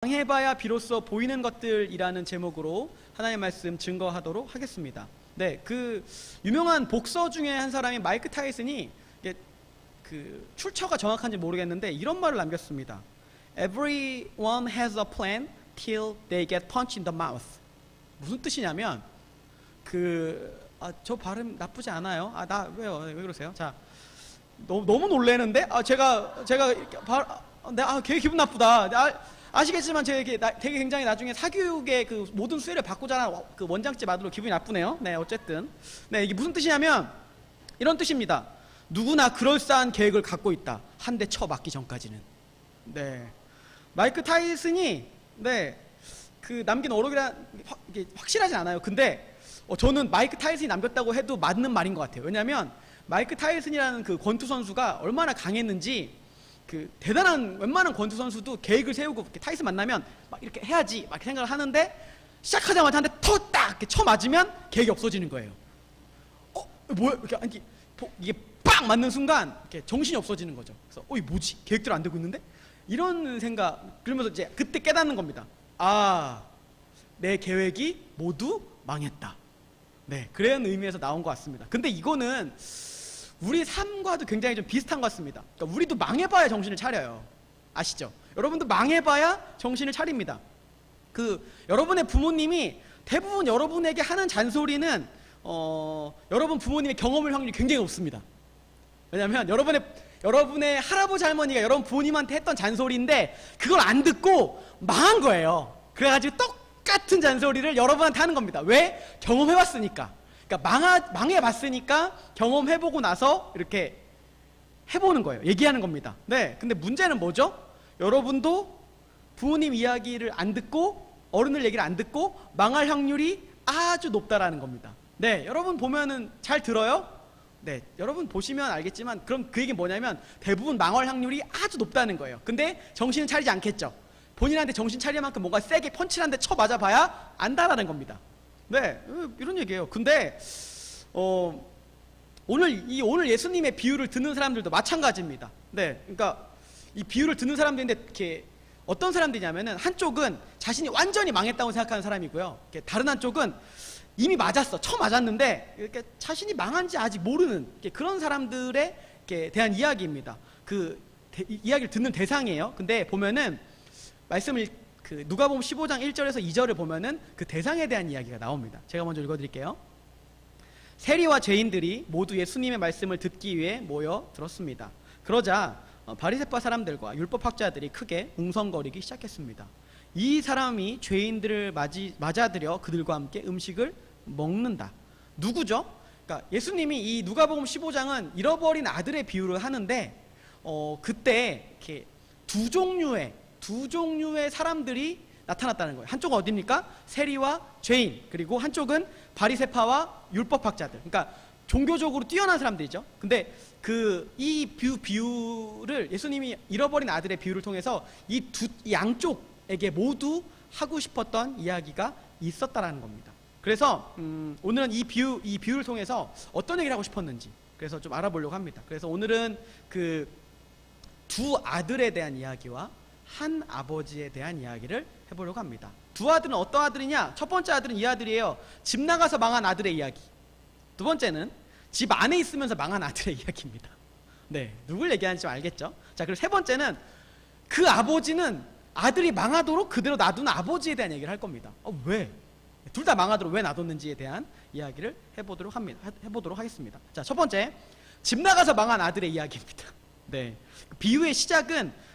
망해봐야 비로소 보이는 것들이라는 제목으로 하나님의 말씀 증거하도록 하겠습니다. 네, 그 유명한 복서 중에 한 사람이 마이크 타이슨이 그 출처가 정확한지 모르겠는데 이런 말을 남겼습니다. Everyone has a plan till they get punched in the mouth. 무슨 뜻이냐면 저 발음 나쁘지 않아요. 나 왜요? 왜 그러세요? 자, 너무 놀래는데? 제가 되게 기분 나쁘다. 아시겠지만 제가 되게 굉장히 나중에 사교육의 그 모든 수혜를 받고자 하는 그 원장집 아들로 기분이 나쁘네요. 네, 어쨌든. 네, 이게 무슨 뜻이냐면 이런 뜻입니다. 누구나 그럴싸한 계획을 갖고 있다. 한 대 쳐 맞기 전까지는. 네. 마이크 타이슨이 그 남긴 어록이란 이게 확실하진 않아요. 근데 저는 마이크 타이슨이 남겼다고 해도 맞는 말인 것 같아요. 왜냐하면 마이크 타이슨이라는 그 권투 선수가 얼마나 강했는지 대단한 웬만한 권투 선수도 계획을 세우고 타이슨 만나면 막 이렇게 해야지 막 이렇게 생각을 하는데 시작하자마자 한 대 딱 이렇게 쳐 맞으면 계획이 없어지는 거예요. 뭐야? 이게 빵 맞는 순간 이렇게 정신이 없어지는 거죠. 그래서 이게 뭐지? 계획대로 안 되고 있는데? 이런 생각, 그러면서 이제 그때 깨닫는 겁니다. 내 계획이 모두 망했다. 네, 그런 의미에서 나온 것 같습니다. 근데 이거는 우리 삶과도 굉장히 좀 비슷한 것 같습니다. 그러니까 우리도 망해봐야 정신을 차려요. 아시죠? 여러분도 망해봐야 정신을 차립니다. 여러분의 부모님이 대부분 여러분에게 하는 잔소리는 여러분 부모님의 경험일 확률이 굉장히 높습니다. 왜냐하면 여러분의 할아버지 할머니가 여러분 부모님한테 했던 잔소리인데 그걸 안 듣고 망한 거예요. 그래가지고 똑같은 잔소리를 여러분한테 하는 겁니다. 왜? 경험해봤으니까. 그러니까 망해봤으니까 경험해보고 나서 이렇게 해보는 거예요. 얘기하는 겁니다. 네, 근데 문제는 뭐죠? 여러분도 부모님 이야기를 안 듣고 어른들 얘기를 안 듣고 망할 확률이 아주 높다라는 겁니다. 네, 여러분 보면은 잘 들어요? 네, 여러분 보시면 알겠지만 그럼 그 얘기는 뭐냐면 대부분 망할 확률이 아주 높다는 거예요. 근데 정신은 차리지 않겠죠. 본인한테 정신 차릴 만큼 뭔가 세게 펀치를 한 대 쳐 맞아봐야 안다라는 겁니다. 네, 이런 얘기예요. 근데 오늘 예수님의 비유를 듣는 사람들도 마찬가지입니다. 네, 그러니까 이 비유를 듣는 사람들인데 이렇게 어떤 사람들이냐면은 한쪽은 자신이 완전히 망했다고 생각하는 사람이고요. 다른 한쪽은 이미 쳐 맞았는데 이렇게 자신이 망한지 아직 모르는 그런 사람들에 대한 이야기입니다. 이야기를 듣는 대상이에요. 근데 보면은 말씀을 누가복음 15장 1절에서 2절을 보면은 그 대상에 대한 이야기가 나옵니다. 제가 먼저 읽어드릴게요. 세리와 죄인들이 모두 예수님의 말씀을 듣기 위해 모여 들었습니다. 그러자 바리새파 사람들과 율법학자들이 크게 웅성거리기 시작했습니다. 이 사람이 죄인들을 맞아들여 그들과 함께 음식을 먹는다. 누구죠? 그러니까 예수님이 이 누가복음 15장은 잃어버린 아들의 비유를 하는데 그때 이렇게 두 종류의 사람들이 나타났다는 거예요. 한쪽은 어디입니까? 세리와 죄인, 그리고 한쪽은 바리새파와 율법학자들. 그러니까 종교적으로 뛰어난 사람들이죠. 근데 이 비유를 예수님이 잃어버린 아들의 비유를 통해서 이 양쪽에게 모두 하고 싶었던 이야기가 있었다라는 겁니다. 그래서 오늘은 이 비유를 통해서 어떤 얘기를 하고 싶었는지 그래서 좀 알아보려고 합니다. 그래서 오늘은 두 아들에 대한 이야기와 한 아버지에 대한 이야기를 해보려고 합니다. 두 아들은 어떤 아들이냐? 첫 번째 아들은 이 아들이에요. 집 나가서 망한 아들의 이야기. 두 번째는 집 안에 있으면서 망한 아들의 이야기입니다. 네, 누굴 얘기하는지 좀 알겠죠? 자, 그리고 세 번째는 그 아버지는 아들이 망하도록 그대로 놔둔 아버지에 대한 얘기를 할 겁니다. 왜? 둘 다 망하도록 왜 놔뒀는지에 대한 이야기를 해보도록 하겠습니다. 자, 첫 번째, 집 나가서 망한 아들의 이야기입니다. 네, 비유의 시작은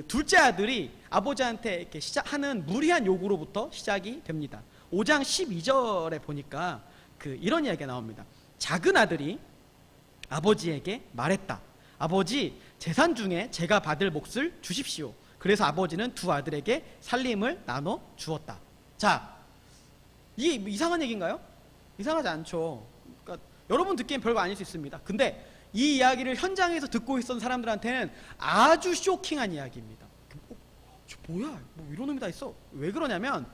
둘째 아들이 아버지한테 이렇게 하는 무리한 요구로부터 시작이 됩니다. 5장 12절에 보니까 이런 이야기가 나옵니다. 작은 아들이 아버지에게 말했다. 아버지, 재산 중에 제가 받을 몫을 주십시오. 그래서 아버지는 두 아들에게 살림을 나눠 주었다. 자, 이게 이상한 얘기인가요? 이상하지 않죠. 그러니까 여러분 듣기엔 별거 아닐 수 있습니다. 근데 이 이야기를 현장에서 듣고 있었던 사람들한테는 아주 쇼킹한 이야기입니다. 뭐야? 뭐 이런 의미 다 있어? 왜 그러냐면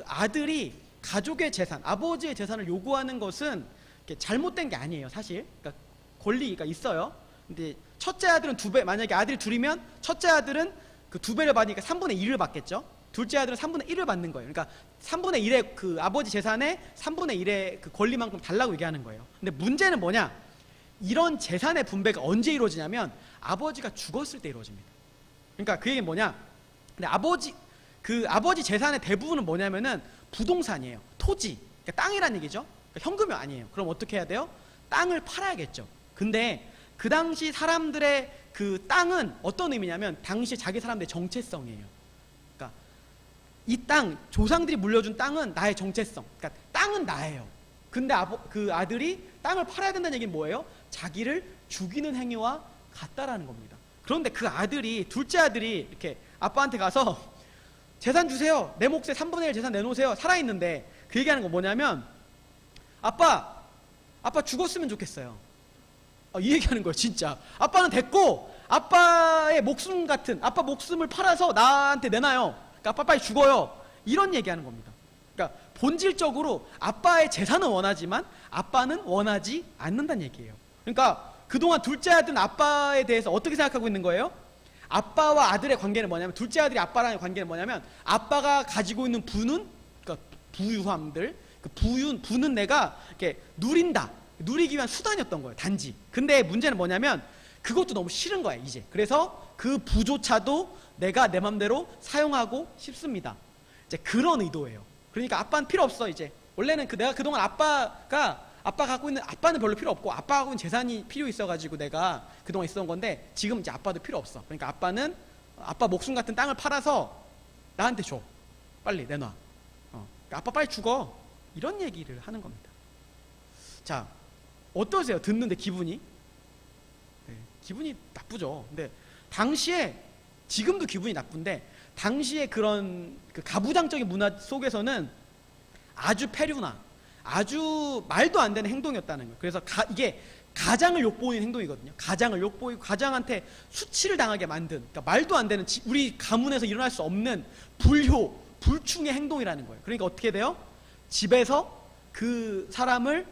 아들이 가족의 재산, 아버지의 재산을 요구하는 것은 잘못된 게 아니에요, 사실. 그러니까 권리가 있어요. 근데 첫째 아들은 만약에 아들이 둘이면 첫째 아들은 그 2배를 받으니까 3분의 1을 받겠죠. 둘째 아들은 3분의 1을 받는 거예요. 그러니까 3분의 1의 그 아버지 재산의 3분의 1의 그 권리만큼 달라고 얘기하는 거예요. 근데 문제는 뭐냐? 이런 재산의 분배가 언제 이루어지냐면 아버지가 죽었을 때 이루어집니다. 그러니까 그 얘기는 뭐냐? 근데 아버지 재산의 대부분은 뭐냐면은 부동산이에요. 토지, 그러니까 땅이란 얘기죠. 그러니까 현금이 아니에요. 그럼 어떻게 해야 돼요? 땅을 팔아야겠죠. 근데 그 당시 사람들의 그 땅은 어떤 의미냐면 당시 자기 사람들의 정체성이에요. 그러니까 이 땅, 조상들이 물려준 땅은 나의 정체성. 그러니까 땅은 나예요. 근데 그 아들이 땅을 팔아야 된다는 얘기는 뭐예요? 자기를 죽이는 행위와 같다라는 겁니다. 그런데 그 아들이, 둘째 아들이 이렇게 아빠한테 가서 재산 주세요. 내 몫의 3분의 1 재산 내놓으세요. 살아있는데 그 얘기하는 거 뭐냐면 아빠 죽었으면 좋겠어요. 이 얘기하는 거예요. 진짜 아빠는 됐고 아빠의 목숨 같은, 아빠 목숨을 팔아서 나한테 내놔요. 그러니까 아빠 빨리 죽어요. 이런 얘기하는 겁니다. 그러니까 본질적으로 아빠의 재산은 원하지만 아빠는 원하지 않는다는 얘기예요. 그러니까 그동안 둘째 아들은 아빠에 대해서 어떻게 생각하고 있는 거예요? 아빠와 아들의 관계는 뭐냐면, 둘째 아들이 아빠랑의 관계는 뭐냐면, 아빠가 가지고 있는 부는, 그러니까 부유함들, 그 부는 내가 이렇게 누리기 위한 수단이었던 거예요. 단지. 근데 문제는 뭐냐면 그것도 너무 싫은 거야 이제. 그래서 그 부조차도 내가 내 맘대로 사용하고 싶습니다. 이제 그런 의도예요. 그러니까 아빠는 필요 없어 이제. 원래는 내가 그동안 아빠가 갖고 있는, 아빠는 별로 필요 없고 아빠가 갖고 있는 재산이 필요 있어가지고 내가 그동안 있었던 건데, 지금 이제 아빠도 필요 없어. 그러니까 아빠는 아빠 목숨 같은 땅을 팔아서 나한테 줘. 빨리 내놔. 그러니까 아빠 빨리 죽어. 이런 얘기를 하는 겁니다. 자, 어떠세요? 듣는데 기분이? 네, 기분이 나쁘죠. 근데 당시에, 지금도 기분이 나쁜데 당시에 그런 그 가부장적인 문화 속에서는 아주 폐륜화, 아주 말도 안 되는 행동이었다는 거예요. 그래서 이게 가장을 욕보이는 행동이거든요. 가장을 욕보이고 가장한테 수치를 당하게 만든, 그러니까 말도 안 되는, 우리 가문에서 일어날 수 없는 불충의 행동이라는 거예요. 그러니까 어떻게 돼요? 집에서 그 사람을,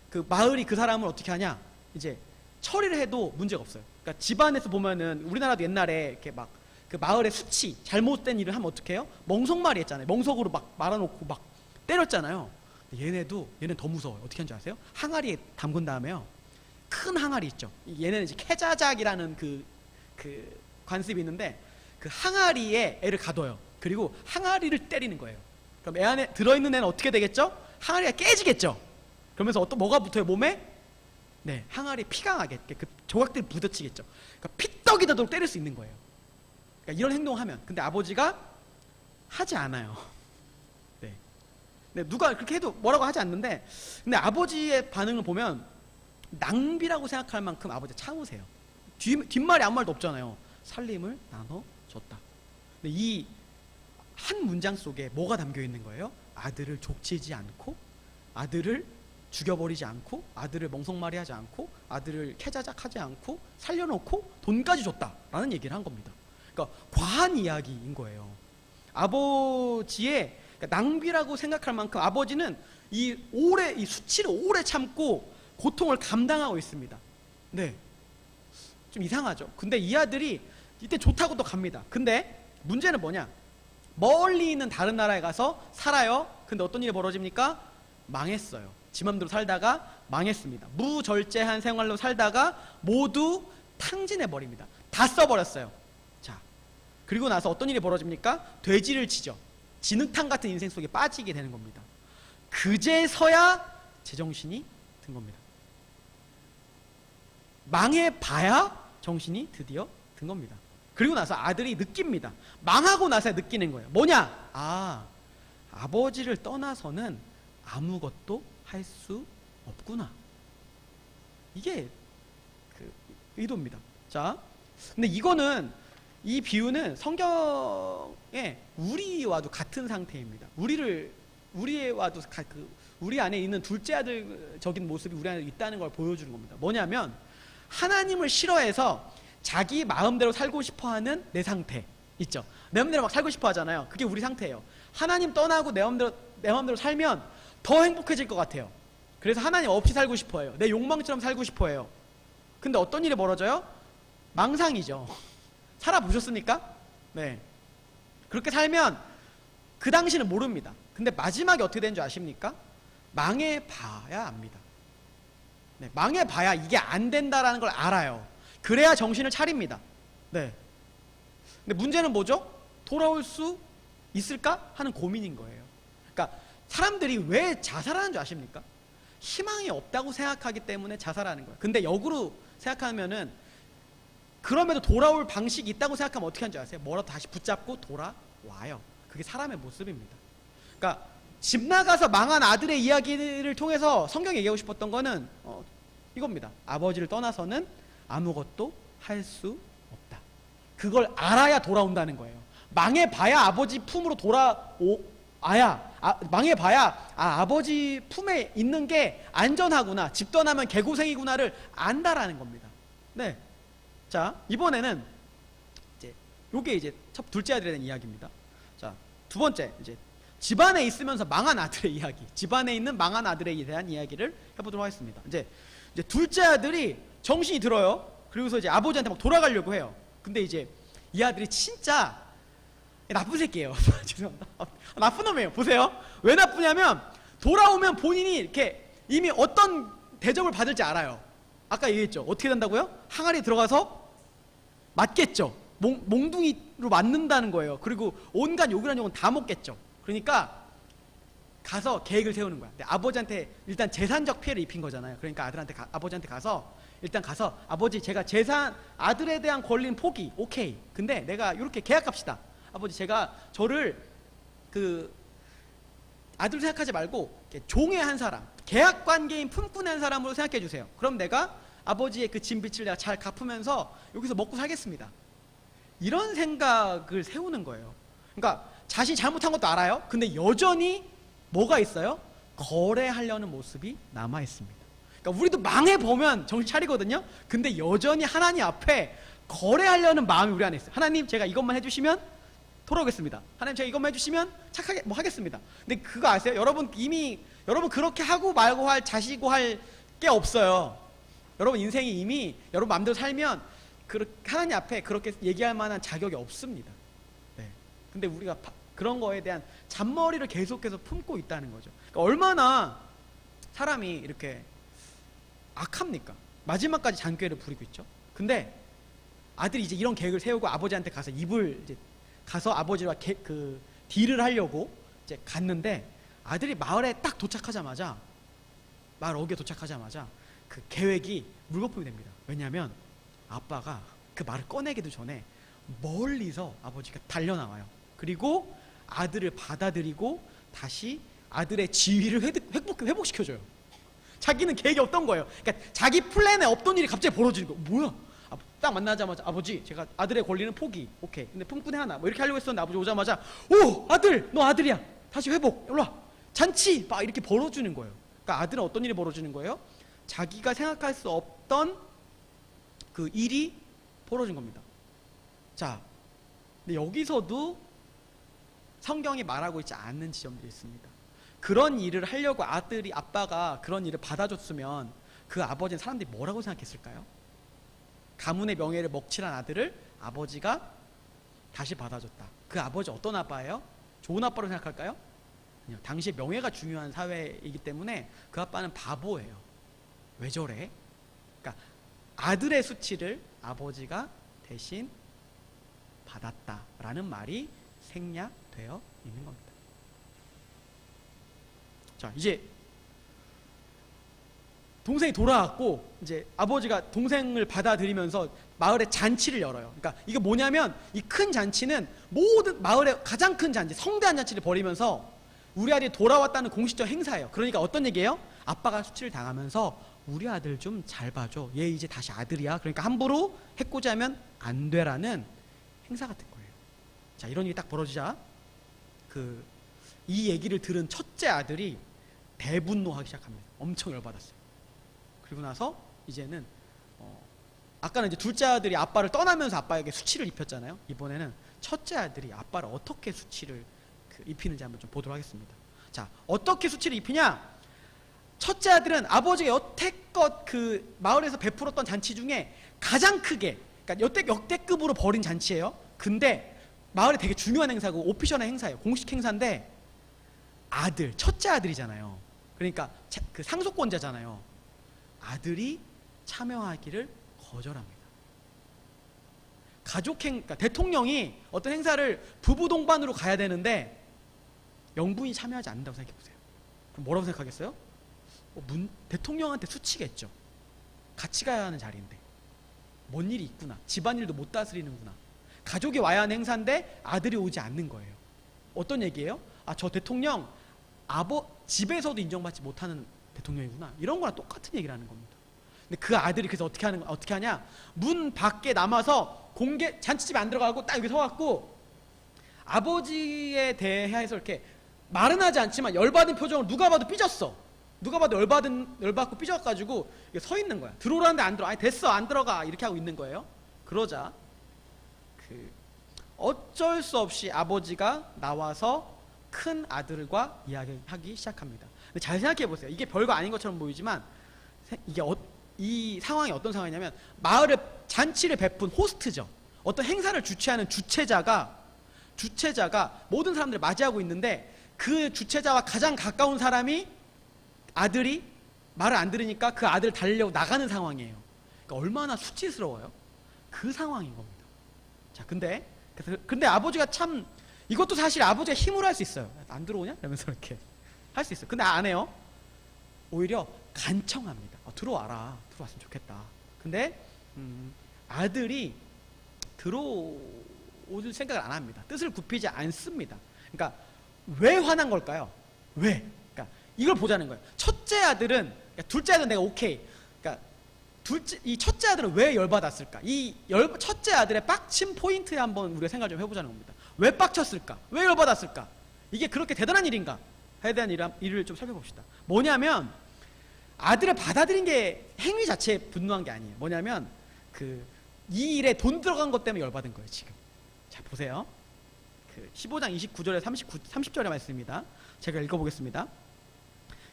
그 마을이 그 사람을 어떻게 하냐, 이제 처리를 해도 문제가 없어요. 그러니까 집안에서 보면은 우리나라도 옛날에 이렇게 막 그 마을의 수치, 잘못된 일을 하면 어떻게 해요? 멍석말이 했잖아요. 멍석으로 막 말아놓고 막 때렸잖아요. 얘는 더 무서워요. 어떻게 하는 줄 아세요? 항아리에 담근 다음에요, 큰 항아리 있죠. 얘네는 이제 캐자작이라는 그 관습이 있는데, 그 항아리에 애를 가둬요. 그리고 항아리를 때리는 거예요. 그럼 애 안에 들어있는 애는 어떻게 되겠죠? 항아리가 깨지겠죠. 그러면서 뭐가 붙어요, 몸에? 네, 항아리에 피가 나게, 그 조각들이 부딪히겠죠. 그러니까 피떡이 되도록 때릴 수 있는 거예요. 그러니까 이런 행동을 하면. 근데 아버지가 하지 않아요. 네. 근데 누가 그렇게 해도 뭐라고 하지 않는데, 근데 아버지의 반응을 보면 낭비라고 생각할 만큼 아버지가 참으세요. 뒷말이 아무 말도 없잖아요. 살림을 나눠줬다. 근데 이 한 문장 속에 뭐가 담겨 있는 거예요? 아들을 족치지 않고, 아들을 죽여버리지 않고, 아들을 멍석말이 하지 않고, 아들을 캐자작하지 않고, 살려놓고 돈까지 줬다라는 얘기를 한 겁니다. 그러니까 과한 이야기인 거예요. 아버지의, 그러니까 낭비라고 생각할 만큼 아버지는 이 수치를 오래 참고 고통을 감당하고 있습니다. 네, 좀 이상하죠. 근데 이 아들이 이때 좋다고 또 갑니다. 근데 문제는 뭐냐? 멀리 있는 다른 나라에 가서 살아요. 근데 어떤 일이 벌어집니까? 망했어요. 지 맘대로 살다가 망했습니다. 무절제한 생활로 살다가 모두 탕진해버립니다. 다 써버렸어요. 자, 그리고 나서 어떤 일이 벌어집니까? 돼지를 치죠. 진흙탕 같은 인생 속에 빠지게 되는 겁니다. 그제서야 제정신이 든 겁니다. 망해봐야 정신이 드디어 든 겁니다. 그리고 나서 아들이 느낍니다. 망하고 나서 느끼는 거예요. 뭐냐? 아버지를 떠나서는 아무것도 할 수 없구나. 이게 그 의도입니다. 자, 근데 이 비유는 성경에 우리와도 같은 상태입니다. 우리 안에 있는 둘째 아들적인 모습이 우리 안에 있다는 걸 보여주는 겁니다. 뭐냐면, 하나님을 싫어해서 자기 마음대로 살고 싶어하는 내 상태 있죠. 내 마음대로 막 살고 싶어 하잖아요. 그게 우리 상태예요. 하나님 떠나고 내 마음대로 살면 더 행복해질 것 같아요. 그래서 하나님 없이 살고 싶어 해요. 내 욕망처럼 살고 싶어 해요. 근데 어떤 일이 벌어져요? 망상이죠. 살아보셨습니까? 네. 그렇게 살면 그 당시는 모릅니다. 근데 마지막에 어떻게 된 줄 아십니까? 망해봐야 압니다. 네, 망해봐야 이게 안 된다라는 걸 알아요. 그래야 정신을 차립니다. 네. 근데 문제는 뭐죠? 돌아올 수 있을까? 하는 고민인 거예요. 그러니까 사람들이 왜 자살하는 줄 아십니까? 희망이 없다고 생각하기 때문에 자살하는 거예요. 근데 역으로 생각하면은 그럼에도 돌아올 방식이 있다고 생각하면 어떻게 하는 줄 아세요? 뭐라도 다시 붙잡고 돌아와요. 그게 사람의 모습입니다. 그러니까 집 나가서 망한 아들의 이야기를 통해서 성경이 얘기하고 싶었던 거는 이겁니다. 아버지를 떠나서는 아무것도 할 수 없다. 그걸 알아야 돌아온다는 거예요. 망해봐야 아버지 품으로 망해봐야 아버지 품에 있는 게 안전하구나, 집 떠나면 개고생이구나를 안다라는 겁니다. 네. 자, 이번에는 요게 이제 둘째 아들에 대한 이야기입니다. 자, 두 번째, 이제 집안에 있으면서 망한 아들의 이야기, 집안에 있는 망한 아들에 대한 이야기를 해보도록 하겠습니다. 이제 둘째 아들이 정신이 들어요. 그리고서 이제 아버지한테 막 돌아가려고 해요. 근데 이제 이 아들이 진짜 나쁜 새끼예요. 죄송합니다. 나쁜 놈이에요. 보세요. 왜 나쁘냐면 돌아오면 본인이 이렇게 이미 어떤 대접을 받을지 알아요. 아까 얘기했죠. 어떻게 된다고요? 항아리에 들어가서 맞겠죠. 몽둥이로 맞는다는 거예요. 그리고 온갖 요구란 욕은 다 먹겠죠. 그러니까 가서 계획을 세우는 거야. 근데 아버지한테 일단 재산적 피해를 입힌 거잖아요. 그러니까 아버지한테 가서 일단 가서 아버지, 제가 아들에 대한 권리는 포기, 오케이. 근데 내가 이렇게 계약합시다. 아버지, 제가 저를 아들 생각하지 말고 종의 한 사람, 계약관계인 품꾼의 한 사람으로 생각해 주세요. 그럼 내가 아버지의 그 진빚을 내가 잘 갚으면서 여기서 먹고 살겠습니다. 이런 생각을 세우는 거예요. 그러니까 자신이 잘못한 것도 알아요. 근데 여전히 뭐가 있어요? 거래하려는 모습이 남아 있습니다. 그러니까 우리도 망해보면 정신 차리거든요. 근데 여전히 하나님 앞에 거래하려는 마음이 우리 안에 있어요. 하나님, 제가 이것만 해주시면 돌아오겠습니다. 하나님, 제가 이것만 해주시면 착하게 하겠습니다. 근데 그거 아세요? 여러분 그렇게 하고 말고 자시고 할 게 없어요. 여러분 인생이 이미 여러분 마음대로 살면 하나님 앞에 그렇게 얘기할 만한 자격이 없습니다. 네. 근데 우리가 그런 거에 대한 잔머리를 계속해서 품고 있다는 거죠. 그러니까 얼마나 사람이 이렇게 악합니까? 마지막까지 잔꾀를 부리고 있죠. 근데 아들이 이제 이런 계획을 세우고 아버지한테 가서 가서 아버지와 딜을 하려고 이제 갔는데, 아들이 마을에 딱 도착하자마자, 마을 어귀에 도착하자마자 그 계획이 물거품이 됩니다. 왜냐하면 아빠가 그 말을 꺼내기도 전에 멀리서 아버지가 달려나와요. 그리고 아들을 받아들이고 다시 아들의 지위를 회복시켜줘요. 자기는 계획이 없던 거예요. 그러니까 자기 플랜에 없던 일이 갑자기 벌어지는 거예요. 뭐야? 딱 만나자마자, 아버지, 제가 아들의 권리는 포기, 오케이. 근데 품꾼의 하나, 뭐 이렇게 하려고 했었는데 아버지 오자마자, 오, 아들, 너 아들이야. 다시 회복, 일로 와. 잔치, 막 이렇게 벌어주는 거예요. 그러니까 아들은 어떤 일이 벌어지는 거예요? 자기가 생각할 수 없던 그 일이 벌어진 겁니다. 자, 근데 여기서도 성경이 말하고 있지 않는 지점들이 있습니다. 그런 일을 하려고 아빠가 그런 일을 받아줬으면 그 아버지는 사람들이 뭐라고 생각했을까요? 가문의 명예를 먹칠한 아들을 아버지가 다시 받아줬다. 그 아버지 어떤 아빠예요? 좋은 아빠로 생각할까요? 아니요. 당시에 명예가 중요한 사회이기 때문에 그 아빠는 바보예요. 왜 저래? 그러니까 아들의 수치를 아버지가 대신 받았다라는 말이 생략되어 있는 겁니다. 자, 이제 동생이 돌아왔고, 이제 아버지가 동생을 받아들이면서 마을에 잔치를 열어요. 그러니까 이게 뭐냐면, 이 큰 잔치는 모든 마을의 가장 큰 잔치, 성대한 잔치를 벌이면서 우리 아들이 돌아왔다는 공식적 행사예요. 그러니까 어떤 얘기예요? 아빠가 수치를 당하면서 우리 아들 좀 잘 봐줘. 얘 이제 다시 아들이야. 그러니까 함부로 해코지 하면 안 되라는 행사 같은 거예요. 자, 이런 일이 딱 벌어지자 이 얘기를 들은 첫째 아들이 대분노하기 시작합니다. 엄청 열받았어요. 그리고 나서 이제는 아까는 이제 둘째 아들이 아빠를 떠나면서 아빠에게 수치를 입혔잖아요. 이번에는 첫째 아들이 아빠를 어떻게 수치를 입히는지 한번 좀 보도록 하겠습니다. 자, 어떻게 수치를 입히냐? 첫째 아들은 아버지가 여태껏 그 마을에서 베풀었던 잔치 중에 가장 크게, 그러니까 역대급으로 벌인 잔치예요. 근데 마을에 되게 중요한 행사고 오피셜한 행사예요. 공식 행사인데 첫째 아들이잖아요. 그러니까 그 상속권자잖아요. 아들이 참여하기를 거절합니다. 그러니까 대통령이 어떤 행사를 부부 동반으로 가야 되는데 영부인이 참여하지 않는다고 생각해 보세요. 그럼 뭐라고 생각하겠어요? 대통령한테 수치겠죠. 같이 가야 하는 자리인데 뭔 일이 있구나. 집안일도 못 다스리는구나. 가족이 와야 하는 행사인데 아들이 오지 않는 거예요. 어떤 얘기예요? 저 대통령 집에서도 인정받지 못하는 대통령이구나. 이런 거랑 똑같은 얘기를 하는 겁니다. 근데 그 아들이 그래서 어떻게 하냐? 문 밖에 남아서 잔치집에 안 들어가고 딱 여기 서갖고 아버지에 대해서 이렇게 말은 하지 않지만 열받은 표정을 누가 봐도 삐졌어. 누가 봐도 열받고 삐져가지고 서 있는 거야. 들어오라는데 안 들어. 아니 됐어 안 들어가. 이렇게 하고 있는 거예요. 그러자 어쩔 수 없이 아버지가 나와서 큰 아들과 이야기하기 시작합니다. 근데 잘 생각해 보세요. 이게 별거 아닌 것처럼 보이지만 이 상황이 어떤 상황이냐면 마을에 잔치를 베푼 호스트죠. 어떤 행사를 주최하는 주최자가 모든 사람들을 맞이하고 있는데 그 주최자와 가장 가까운 사람이 아들이 말을 안 들으니까 그 아들을 달리려고 나가는 상황이에요. 그러니까 얼마나 수치스러워요. 그 상황인 겁니다. 자, 근데 아버지가 참 이것도 사실 아버지가 힘으로 할 수 있어요. 안 들어오냐? 이러면서 이렇게 할 수 있어요. 근데 안 해요. 오히려 간청합니다. 들어와라. 들어왔으면 좋겠다. 근데 아들이 들어올 생각을 안 합니다. 뜻을 굽히지 않습니다. 그러니까 왜 화난 걸까요? 왜? 그러니까 이걸 보자는 거예요. 첫째 아들은 둘째 아들은 내가 오케이. 그러니까 이 첫째 아들은 왜 열받았을까? 첫째 아들의 빡침 포인트에 한번 우리가 생각을 좀 해보자는 겁니다. 왜 빡쳤을까? 왜 열받았을까? 이게 그렇게 대단한 일인가? 에 대한 일을 좀 살펴봅시다. 뭐냐면 아들을 받아들인 게 행위 자체에 분노한 게 아니에요. 뭐냐면 이 일에 돈 들어간 것 때문에 열받은 거예요. 지금 자 보세요. 15장 29절에 30절의 말씀입니다. 제가 읽어보겠습니다.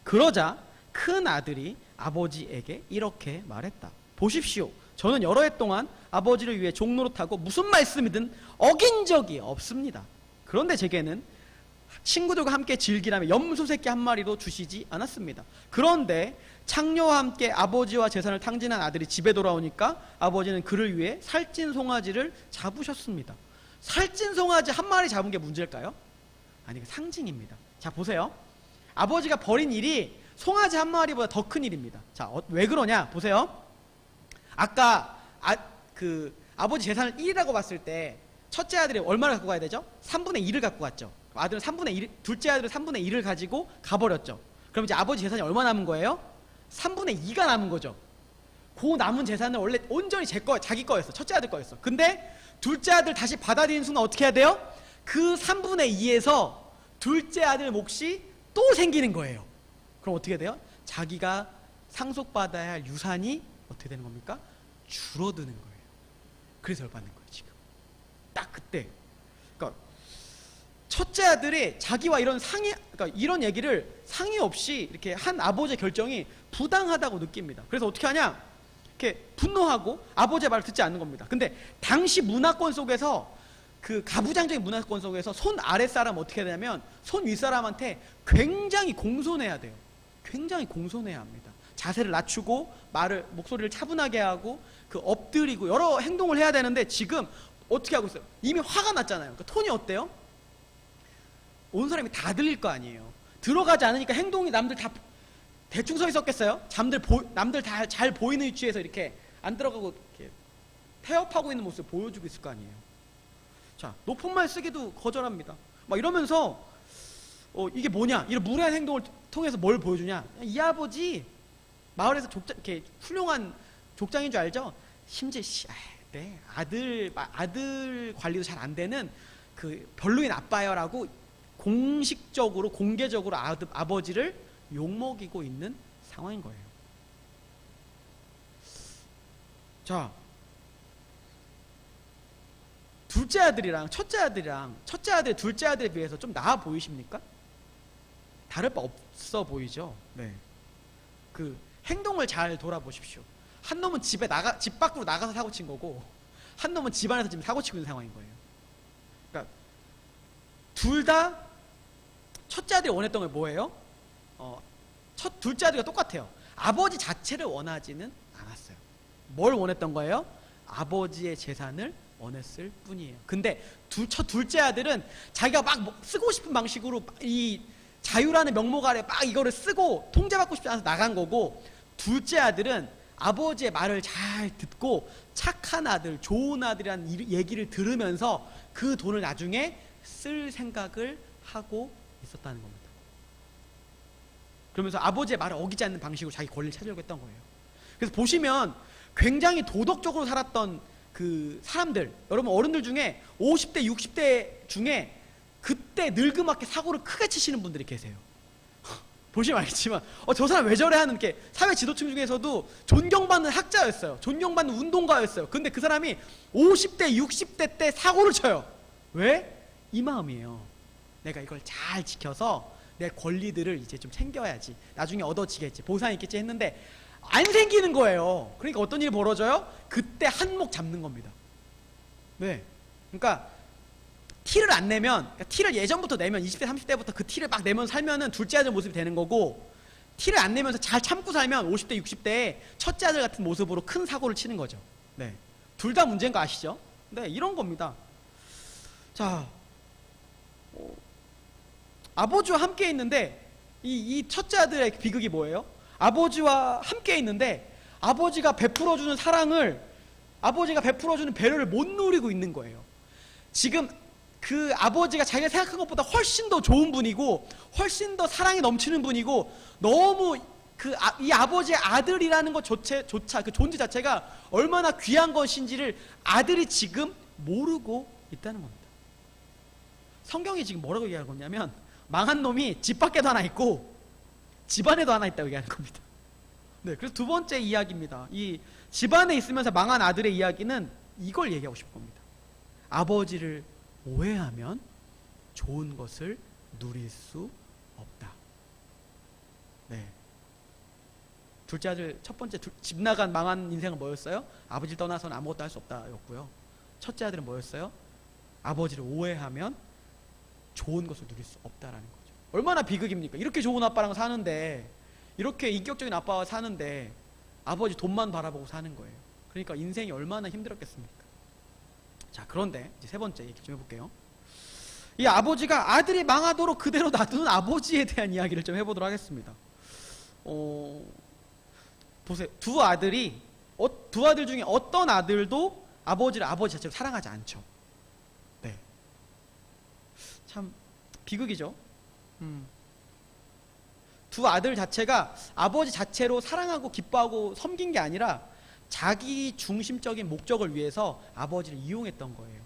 그러자 큰 아들이 아버지에게 이렇게 말했다. 보십시오. 저는 여러 해 동안 아버지를 위해 종노릇하고 무슨 말씀이든 어긴 적이 없습니다. 그런데 제게는 친구들과 함께 즐기라며 염소 새끼 한 마리도 주시지 않았습니다. 그런데 창녀와 함께 아버지와 재산을 탕진한 아들이 집에 돌아오니까 아버지는 그를 위해 살찐 송아지를 잡으셨습니다. 살찐 송아지 한 마리 잡은 게 문제일까요? 아니, 상징입니다. 자 보세요. 아버지가 벌인 일이 송아지 한 마리보다 더 큰 일입니다. 자, 왜 그러냐? 보세요. 아까 아버지 재산을 1이라고 봤을 때 첫째 아들이 얼마를 갖고 가야 되죠? 3분의 1을 갖고 갔죠. 둘째 아들은 3분의 1을 가지고 가버렸죠. 그럼 이제 아버지 재산이 얼마 남은 거예요? 3분의 2가 남은 거죠. 그 남은 재산은 원래 온전히 자기 거였어. 첫째 아들 거였어. 근데 둘째 아들 다시 받아들이는 순간 어떻게 해야 돼요? 그 3분의 2에서 둘째 아들 몫이 또 생기는 거예요. 그럼 어떻게 돼요? 자기가 상속받아야 할 유산이 어떻게 되는 겁니까? 줄어드는 거예요. 그래서 열받는 거예요. 지금 딱 그때. 그러니까 첫째 아들이 자기와 그러니까 이런 얘기를 상의 없이 이렇게 한 아버지의 결정이 부당하다고 느낍니다. 그래서 어떻게 하냐? 이렇게 분노하고 아버지의 말을 듣지 않는 겁니다. 근데 당시 문화권 속에서 가부장적인 문화권 속에서 손 아랫사람 어떻게 해야 되냐면 손 윗사람한테 굉장히 공손해야 돼요. 굉장히 공손해야 합니다. 자세를 낮추고 목소리를 차분하게 하고 엎드리고 여러 행동을 해야 되는데 지금 어떻게 하고 있어요? 이미 화가 났잖아요. 그러니까 톤이 어때요? 온 사람이 다 들릴 거 아니에요. 들어가지 않으니까 행동이 남들 다 대충 서 있었겠어요? 남들 다 잘 보이는 위치에서 이렇게 안 들어가고 이렇게 태업하고 있는 모습을 보여주고 있을 거 아니에요. 자, 높은 말 쓰기도 거절합니다. 막 이러면서 이게 뭐냐? 이런 무례한 행동을 통해서 뭘 보여주냐? 이 아버지 마을에서 이렇게 훌륭한 족장인 줄 알죠? 심지어 아들 관리도 잘 안 되는 별로인 아빠여라고 공식적으로 공개적으로 아버지를 욕먹이고 있는 상황인 거예요. 자, 둘째 아들이랑 첫째 아들 둘째 아들에 비해서 좀 나아 보이십니까? 다를 바 없어 보이죠. 네. 행동을 잘 돌아보십시오. 한 놈은 집 밖으로 나가서 사고 친 거고 한 놈은 집 안에서 지금 사고 치고 있는 상황인 거예요. 그러니까 둘 다 첫째 아들이 원했던 게 뭐예요? 둘째 아들과 똑같아요. 아버지 자체를 원하지는 않았어요. 뭘 원했던 거예요? 아버지의 재산을 원했을 뿐이에요. 근데 둘째 아들은 자기가 막 쓰고 싶은 방식으로 이 자유라는 명목 아래 막 이거를 쓰고 통제받고 싶지 않아서 나간 거고, 둘째 아들은 아버지의 말을 잘 듣고 착한 아들, 좋은 아들이라는 얘기를 들으면서 그 돈을 나중에 쓸 생각을 하고 있었다는 겁니다. 그러면서 아버지의 말을 어기지 않는 방식으로 자기 권리를 찾으려고 했던 거예요. 그래서 보시면 굉장히 도덕적으로 살았던 그 사람들, 여러분 어른들 중에 50대, 60대 중에 그때 늙음하게 사고를 크게 치시는 분들이 계세요. 보시면 알겠지만 저 사람 왜 저래 하는 게 사회 지도층 중에서도 존경받는 학자였어요. 존경받는 운동가였어요. 근데 그 사람이 50대, 60대 때 사고를 쳐요. 왜? 이 마음이에요. 내가 이걸 잘 지켜서 내 권리들을 이제 좀 챙겨야지, 나중에 얻어지겠지, 보상이 있겠지 했는데 안 생기는 거예요. 그러니까 어떤 일이 벌어져요? 그때 한몫 잡는 겁니다. 네. 그러니까 티를 안 내면, 그러니까 티를 예전부터 내면 20대 30대부터 그 티를 막 내면 살면은 둘째 아들 모습이 되는 거고, 티를 안 내면서 잘 참고 살면 50대 60대에 첫째 아들 같은 모습으로 큰 사고를 치는 거죠. 네. 둘 다 문제인 거 아시죠? 네, 이런 겁니다. 자, 아버지와 함께 있는데 이 첫째 아들의 비극이 뭐예요? 아버지와 함께 있는데 아버지가 베풀어주는 사랑을, 아버지가 베풀어주는 배려를 못 누리고 있는 거예요. 지금 그 아버지가 자기가 생각한 것보다 훨씬 더 좋은 분이고 훨씬 더 사랑이 넘치는 분이고, 너무 이 아버지의 아들이라는 것조차 그 존재 자체가 얼마나 귀한 것인지를 아들이 지금 모르고 있다는 겁니다. 성경이 지금 뭐라고 얘기하는 거냐면, 망한 놈이 집 밖에도 하나 있고 집 안에도 하나 있다고 얘기하는 겁니다. 네, 그래서 두 번째 이야기입니다. 이 집 안에 있으면서 망한 아들의 이야기는 이걸 얘기하고 싶은 겁니다. 아버지를 오해하면 좋은 것을 누릴 수 없다. 네. 둘째 아들 첫 번째 집 나간 망한 인생은 뭐였어요? 아버지를 떠나서는 아무것도 할 수 없다였고요. 첫째 아들은 뭐였어요? 아버지를 오해하면 좋은 것을 누릴 수 없다라는 거죠. 얼마나 비극입니까? 이렇게 좋은 아빠랑 사는데, 이렇게 인격적인 아빠와 사는데 아버지 돈만 바라보고 사는 거예요. 그러니까 인생이 얼마나 힘들었겠습니까? 자, 그런데 이제 세 번째 얘기 좀 해볼게요. 이 아버지가 아들이 망하도록 그대로 놔두는 아버지에 대한 이야기를 좀 해보도록 하겠습니다. 보세요. 두 아들 중에 어떤 아들도 아버지를 아버지 자체로 사랑하지 않죠. 네. 참 비극이죠. 두 아들 자체가 아버지 자체로 사랑하고 기뻐하고 섬긴 게 아니라 자기 중심적인 목적을 위해서 아버지를 이용했던 거예요.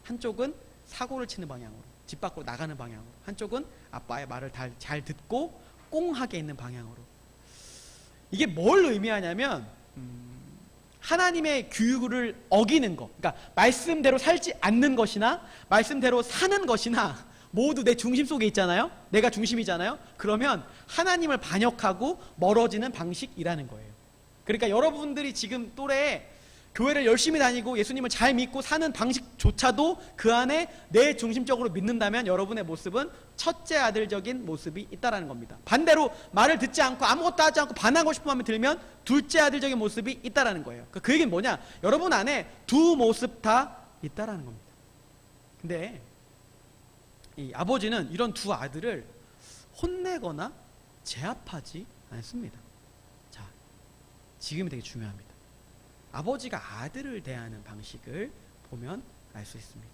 한쪽은 사고를 치는 방향으로, 집 밖으로 나가는 방향으로, 한쪽은 아빠의 말을 잘 듣고 꽁하게 있는 방향으로. 이게 뭘 의미하냐면 하나님의 규율을 어기는 것, 그러니까 말씀대로 살지 않는 것이나 말씀대로 사는 것이나 모두 내 중심 속에 있잖아요. 내가 중심이잖아요. 그러면 하나님을 반역하고 멀어지는 방식이라는 거예요. 그러니까 여러분들이 지금 또래에 교회를 열심히 다니고 예수님을 잘 믿고 사는 방식조차도 그 안에 내 중심적으로 믿는다면 여러분의 모습은 첫째 아들적인 모습이 있다라는 겁니다. 반대로 말을 듣지 않고 아무것도 하지 않고 반하고 싶은 마음이 들면 둘째 아들적인 모습이 있다라는 거예요. 그 얘기는 뭐냐? 여러분 안에 두 모습 다 있다라는 겁니다. 근데 이 아버지는 이런 두 아들을 혼내거나 제압하지 않습니다. 자, 지금이 되게 중요합니다. 아버지가 아들을 대하는 방식을 보면 알 수 있습니다.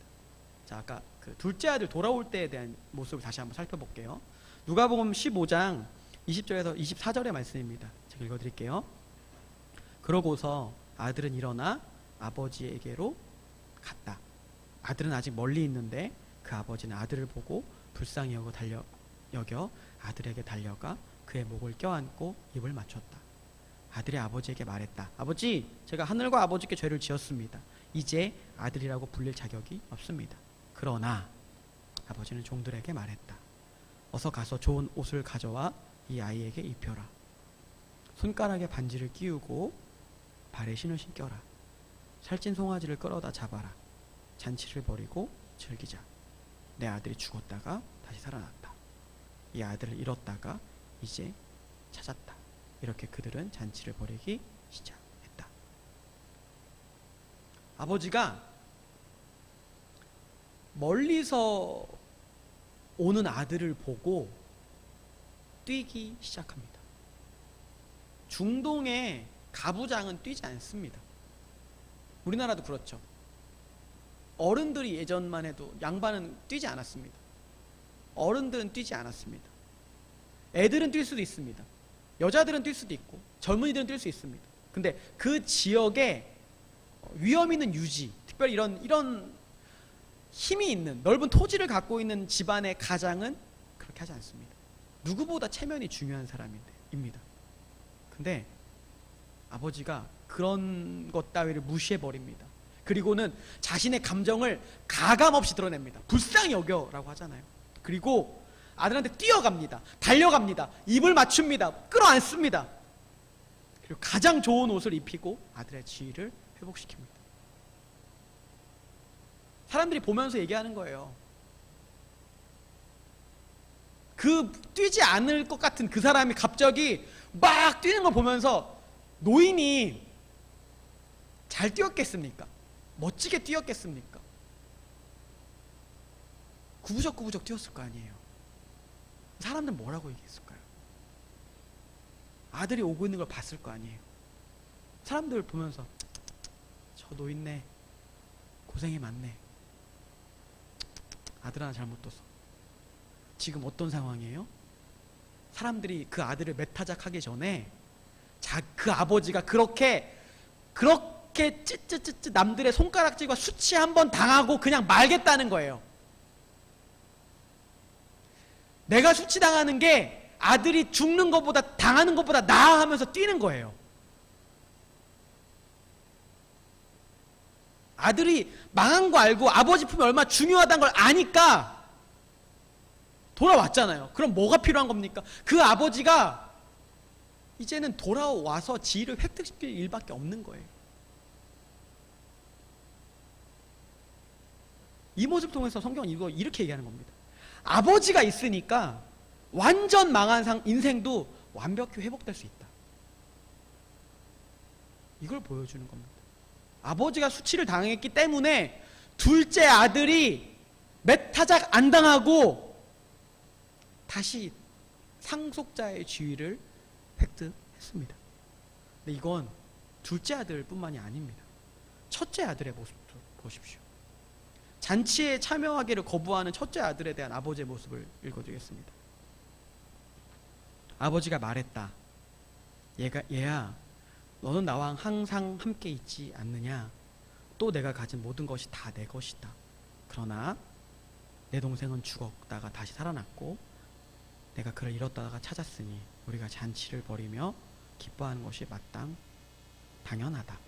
자, 아까 그 둘째 아들 돌아올 때에 대한 모습을 다시 한번 살펴볼게요. 누가복음 15장 20절에서 24절의 말씀입니다. 제가 읽어드릴게요. 그러고서 아들은 일어나 아버지에게로 갔다. 아들은 아직 멀리 있는데 그 아버지는 아들을 보고 불쌍히 여겨 아들에게 달려가 그의 목을 껴안고 입을 맞췄다. 아들이 아버지에게 말했다. 아버지, 제가 하늘과 아버지께 죄를 지었습니다. 이제 아들이라고 불릴 자격이 없습니다. 그러나 아버지는 종들에게 말했다. 어서 가서 좋은 옷을 가져와 이 아이에게 입혀라. 손가락에 반지를 끼우고 발에 신을 신겨라. 살찐 송아지를 끌어다 잡아라. 잔치를 벌이고 즐기자. 내 아들이 죽었다가 다시 살아났다. 이 아들을 잃었다가 이제 찾았다. 이렇게 그들은 잔치를 벌이기 시작했다. 아버지가 멀리서 오는 아들을 보고 뛰기 시작합니다. 중동의 가부장은 뛰지 않습니다. 우리나라도 그렇죠. 어른들이 예전만 해도 양반은 뛰지 않았습니다. 어른들은 뛰지 않았습니다. 애들은 뛸 수도 있습니다. 여자들은 뛸 수도 있고 젊은이들은 뛸 수 있습니다. 근데 그 지역에 위험 있는 유지, 특별히 이런 힘이 있는 넓은 토지를 갖고 있는 집안의 가장은 그렇게 하지 않습니다. 누구보다 체면이 중요한 사람입니다. 근데 아버지가 그런 것 따위를 무시해버립니다. 그리고는 자신의 감정을 가감없이 드러냅니다. 불쌍히 여겨라고 하잖아요. 그리고 아들한테 뛰어갑니다. 달려갑니다. 입을 맞춥니다. 끌어안습니다. 그리고 가장 좋은 옷을 입히고 아들의 지위를 회복시킵니다. 사람들이 보면서 얘기하는 거예요. 그 뛰지 않을 것 같은 그 사람이 갑자기 막 뛰는 걸 보면서 노인이 잘 뛰었겠습니까? 멋지게 뛰었겠습니까? 구부적구부적 뛰었을 거 아니에요. 사람들은 뭐라고 얘기했을까요? 아들이 오고 있는 걸 봤을 거 아니에요. 사람들 보면서 저 노인네 고생이 많네. 아들 하나 잘못 뒀어. 지금 어떤 상황이에요? 사람들이 그 아들을 메타작하기 전에 그 아버지가 그렇게 찌찌찌찌 남들의 손가락질과 수치 한번 당하고 그냥 말겠다는 거예요. 내가 수치당하는 게 아들이 죽는 것보다 당하는 것보다 나아 하면서 뛰는 거예요. 아들이 망한 거 알고 아버지 품이 얼마나 중요하다는 걸 아니까 돌아왔잖아요. 그럼 뭐가 필요한 겁니까? 그 아버지가 이제는 돌아와서 지위를 획득시킬 일밖에 없는 거예요. 이 모습 통해서 성경은 이거 이렇게 얘기하는 겁니다. 아버지가 있으니까 완전 망한 인생도 완벽히 회복될 수 있다. 이걸 보여주는 겁니다. 아버지가 수치를 당했기 때문에 둘째 아들이 메타작 안 당하고 다시 상속자의 지위를 획득했습니다. 근데 이건 둘째 아들뿐만이 아닙니다. 첫째 아들의 모습도 보십시오. 잔치에 참여하기를 거부하는 첫째 아들에 대한 아버지의 모습을 읽어드리겠습니다. 아버지가 말했다. 얘야, 너는 나와 항상 함께 있지 않느냐? 또 내가 가진 모든 것이 다 내 것이다. 그러나 내 동생은 죽었다가 다시 살아났고 내가 그를 잃었다가 찾았으니 우리가 잔치를 벌이며 기뻐하는 것이 당연하다.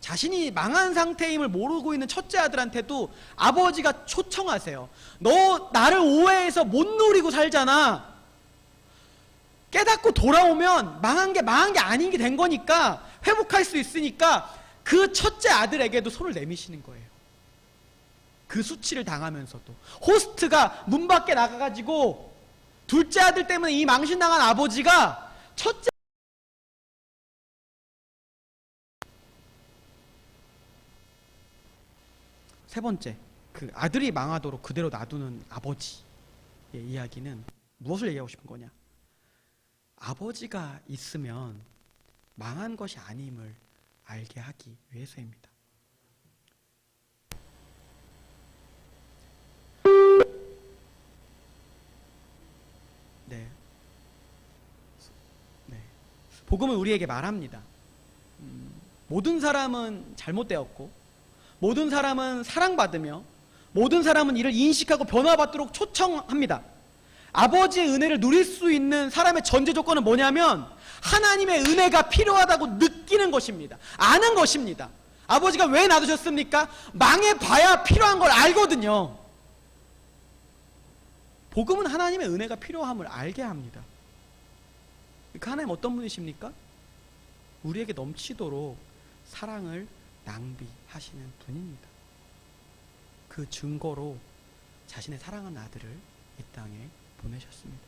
자신이 망한 상태임을 모르고 있는 첫째 아들한테도 아버지가 초청하세요. 너 나를 오해해서 못 누리고 살잖아. 깨닫고 돌아오면 망한 게 아닌 게 된 거니까 회복할 수 있으니까 그 첫째 아들에게도 손을 내미시는 거예요. 그 수치를 당하면서도 호스트가 문 밖에 나가가지고 둘째 아들 때문에 이 망신당한 아버지가 첫째 세 번째, 그 아들이 망하도록 그대로 놔두는 아버지의 이야기는 무엇을 얘기하고 싶은 거냐? 아버지가 있으면 망한 것이 아님을 알게 하기 위해서입니다. 네. 복음은 우리에게 말합니다. 모든 사람은 잘못되었고 모든 사람은 사랑받으며 모든 사람은 이를 인식하고 변화받도록 초청합니다. 아버지의 은혜를 누릴 수 있는 사람의 전제 조건은 뭐냐면 하나님의 은혜가 필요하다고 느끼는 것입니다. 아는 것입니다. 아버지가 왜 놔두셨습니까? 망해봐야 필요한 걸 알거든요. 복음은 하나님의 은혜가 필요함을 알게 합니다. 그 하나님 어떤 분이십니까? 우리에게 넘치도록 사랑을 낭비하시는 분입니다. 그 증거로 자신의 사랑하는 아들을 이 땅에 보내셨습니다.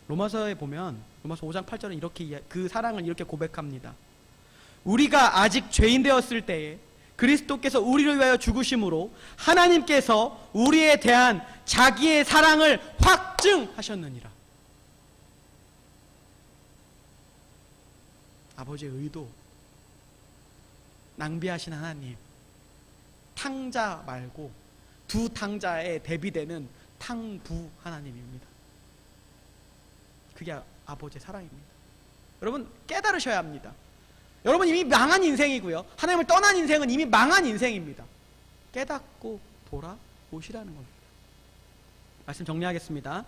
로마서에 보면 로마서 5장 8절은 이렇게 그 사랑을 이렇게 고백합니다. 우리가 아직 죄인 되었을 때에 그리스도께서 우리를 위하여 죽으심으로 하나님께서 우리에 대한 자기의 사랑을 확증하셨느니라. 아버지의 의도, 낭비하신 하나님, 탕자 말고 두 탕자에 대비되는 탕부 하나님입니다. 그게 아버지의 사랑입니다. 여러분 깨달으셔야 합니다. 여러분 이미 망한 인생이고요, 하나님을 떠난 인생은 이미 망한 인생입니다. 깨닫고 돌아오시라는 겁니다. 말씀 정리하겠습니다.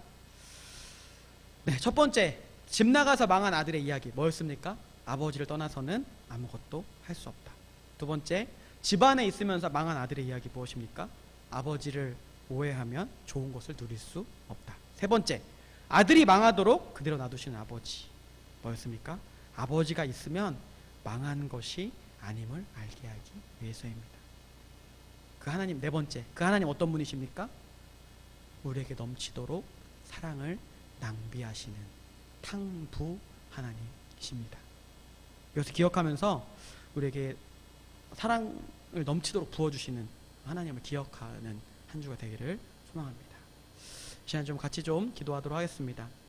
네, 첫 번째, 집 나가서 망한 아들의 이야기 뭐였습니까? 아버지를 떠나서는 아무것도 할 수 없다. 두 번째, 집안에 있으면서 망한 아들의 이야기 무엇입니까? 아버지를 오해하면 좋은 것을 누릴 수 없다. 세 번째, 아들이 망하도록 그대로 놔두시는 아버지 뭐였습니까? 아버지가 있으면 망한 것이 아님을 알게 하기 위해서입니다. 그 하나님, 네 번째, 그 하나님 어떤 분이십니까? 우리에게 넘치도록 사랑을 낭비하시는 탕부 하나님이십니다. 이것을 기억하면서 우리에게 사랑을 넘치도록 부어주시는 하나님을 기억하는 한 주가 되기를 소망합니다. 이 시간 좀 같이 좀 기도하도록 하겠습니다.